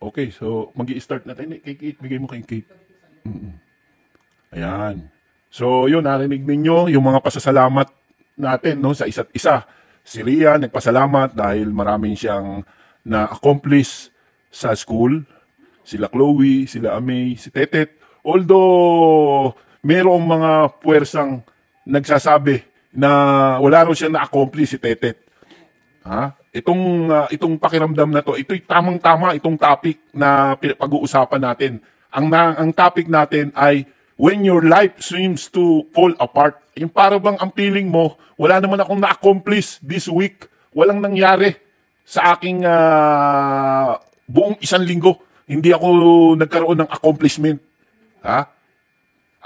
Okay, so mag-i-start natin. Kay Kate, bigay mo kay Kate. Ayan. So, yun, narinig ninyo yung mga pasasalamat natin, no, sa isa't isa. Si Ria, nagpasalamat dahil maraming siyang na-accomplish sa school. Sila Chloe, sila Amay, si Tetet. Although, merong mga puwersang nagsasabi na wala raw siyang na-accomplish si Tetet. Ha? Itong pakiramdam na to, ito'y tamang-tama itong topic na pag-uusapan natin. Ang topic natin ay when your life seems to fall apart. Yung para bang ang feeling mo, wala naman akong na-accomplish this week. Walang nangyari sa aking buong isang linggo. Hindi ako nagkaroon ng accomplishment. Ha?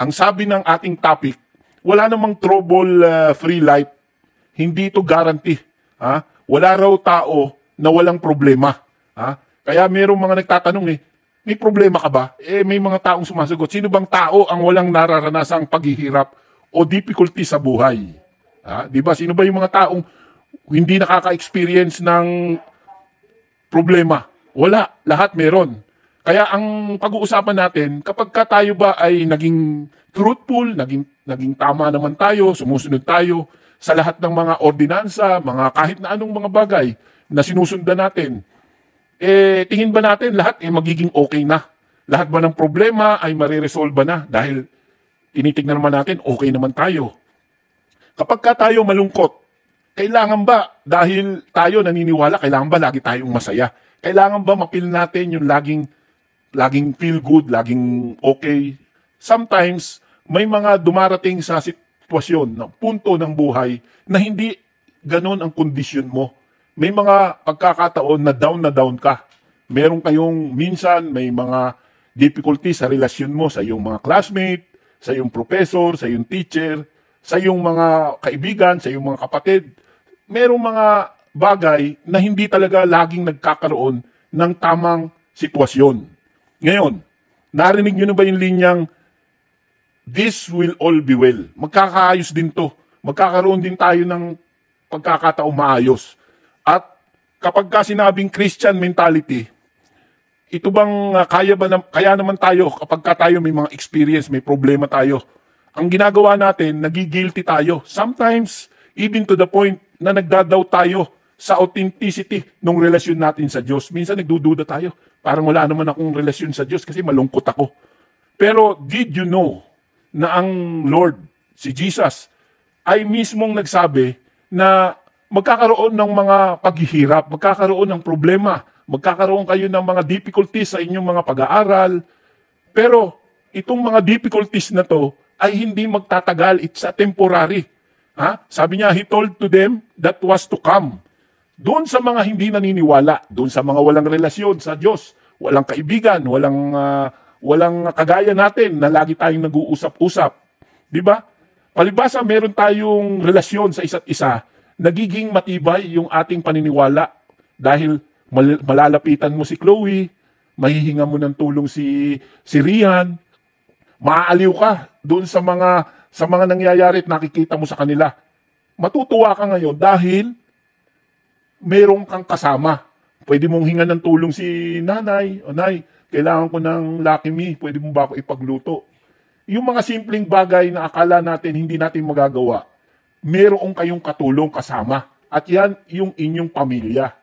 Ang sabi ng ating topic, wala namang trouble-free life. Hindi ito guarantee. Ha? Wala raw tao na walang problema. Ha? Kaya mayroong mga nagtatanong may problema ka ba? May mga taong sumasagot. Sino bang tao ang walang nararanasang paghihirap o difficulty sa buhay? Ha? Di ba? Sino ba yung mga taong hindi nakaka-experience ng problema? Wala. Lahat meron. Kaya ang pag-uusapan natin, kapag ka tayo ba ay naging truthful, naging tama naman tayo, sumusunod tayo sa lahat ng mga ordinansa, mga kahit na anong mga bagay na sinusundan natin, tingin ba natin lahat magiging okay na? Lahat ba ng problema ay mariresolve na? Dahil tinitignan naman natin, okay naman tayo. Kapag ka tayo malungkot, kailangan ba, dahil tayo naniniwala, kailangan ba lagi tayong masaya? Kailangan ba mapil natin yung laging feel good, laging okay? Sometimes, may mga dumarating sa sitwasyon, ng punto ng buhay, na hindi ganon ang kondisyon mo. May mga pagkakataon na down ka. Meron kayong minsan, may mga difficulty sa relasyon mo sa iyong mga classmate, sa iyong professor, sa iyong teacher, sa iyong mga kaibigan, sa iyong mga kapatid. Merong mga bagay na hindi talaga laging nagkakaroon ng tamang sitwasyon. Ngayon, narinig nyo na ba yung linyang, this will all be well? Magkakaayos din to. Magkakaroon din tayo ng pagkakataong maayos. At kapag ka sinabing Christian mentality, ito bang kaya naman tayo kapag ka tayo may mga experience, may problema tayo, ang ginagawa natin, nagigilty tayo. Sometimes, even to the point na nagdadaw tayo sa authenticity ng relasyon natin sa Diyos. Minsan nagdududa tayo. Parang wala naman akong relasyon sa Diyos kasi malungkot ako. Pero did you know na ang Lord, si Jesus, ay mismong nagsabi na magkakaroon ng mga paghihirap, magkakaroon ng problema, magkakaroon kayo ng mga difficulties sa inyong mga pag-aaral. Pero itong mga difficulties na to ay hindi magtatagal. It's a temporary. Ha? Sabi niya, He told to them that was to come. Doon sa mga hindi naniniwala, doon sa mga walang relasyon sa Diyos, walang kaibigan, walang kagaya natin na lagi tayong nag-uusap-usap. Di ba? Palibasa, meron tayong relasyon sa isa't isa, nagiging matibay yung ating paniniwala dahil malalapitan mo si Chloe, mahihinga mo ng tulong si Rian, maaaliw ka doon sa mga nangyayari at nakikita mo sa kanila. Matutuwa ka ngayon dahil merong kang kasama. Pwede mong hinga ng tulong si nanay, o nay, kailangan ko ng Lucky Me, pwede mo ba ako ipagluto? Yung mga simpleng bagay na akala natin hindi natin magagawa, meron kayong katulong kasama. At yan yung inyong pamilya.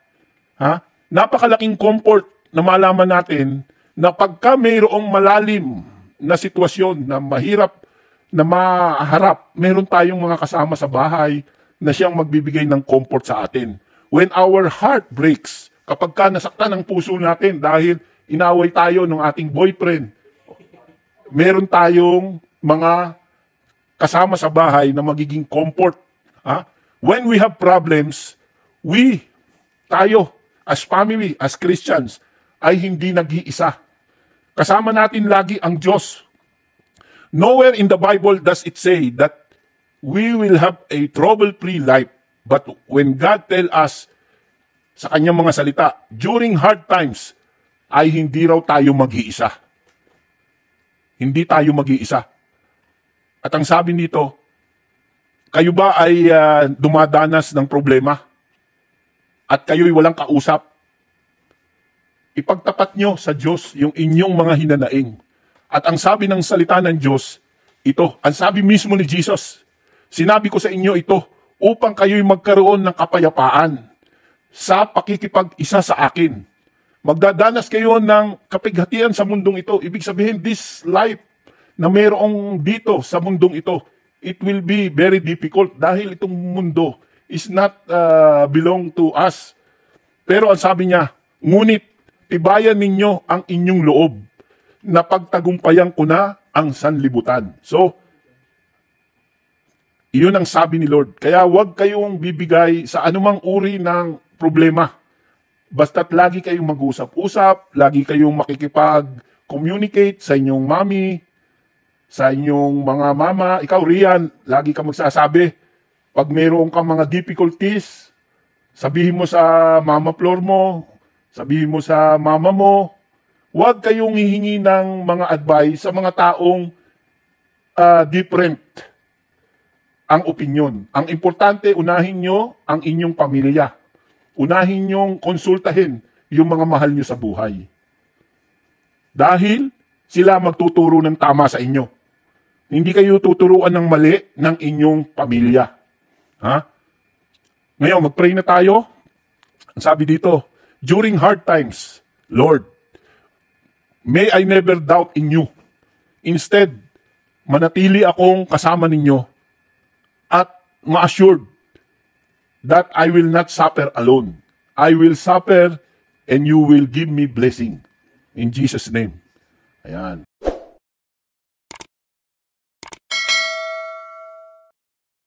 Ha? Napakalaking comfort na malaman natin na pagka mayroong malalim na sitwasyon na mahirap na maharap, meron tayong mga kasama sa bahay na siyang magbibigay ng comfort sa atin. When our heart breaks, kapag ka nasaktan ang puso natin dahil inaway tayo ng ating boyfriend, meron tayong mga kasama sa bahay na magiging comfort. Ha? When we have problems, tayo, as family, as Christians, ay hindi nag-iisa. Kasama natin lagi ang Diyos. Nowhere in the Bible does it say that we will have a trouble-free life. But when God tell us sa kanyang mga salita, during hard times, ay hindi raw tayo mag-iisa. Hindi tayo mag-iisa. At ang sabi nito, kayo ba ay dumadanas ng problema? At kayo'y walang kausap? ipagtapat nyo sa Diyos yung inyong mga hinanaing. At ang sabi ng salita ng Diyos, ito, ang sabi mismo ni Jesus, sinabi ko sa inyo ito, upang kayo'y magkaroon ng kapayapaan sa pakikipag-isa sa akin. Magdadanas kayo ng kapighatian sa mundong ito. Ibig sabihin, this life na mayroong dito sa mundong ito, it will be very difficult dahil itong mundo is not belong to us. Pero ang sabi niya, ngunit tibayan ninyo ang inyong loob na pagtagumpayan ko na ang sanlibutan. So, iyon ang sabi ni Lord. Kaya huwag kayong bibigay sa anumang uri ng problema. Basta't lagi kayong mag-usap-usap, lagi kayong makikipag-communicate sa inyong mami, sa inyong mga mama. Ikaw, Rian, lagi ka magsasabi, pag mayroon kang mga difficulties, sabihin mo sa mama Flor mo, sabihin mo sa mama mo, huwag kayong hihingi ng mga advice sa mga taong different ang opinion. Ang importante, unahin nyo ang inyong pamilya. Unahin nyong konsultahin yung mga mahal nyo sa buhay. Dahil sila magtuturo ng tama sa inyo. Hindi kayo tuturuan ng mali ng inyong pamilya. Ha? Ngayon, mag-pray na tayo. Ang sabi dito, during hard times, Lord, may I never doubt in you. Instead, manatili akong kasama ninyo at ma-assured that I will not suffer alone. I will suffer and you will give me blessing. In Jesus' name. Ayan.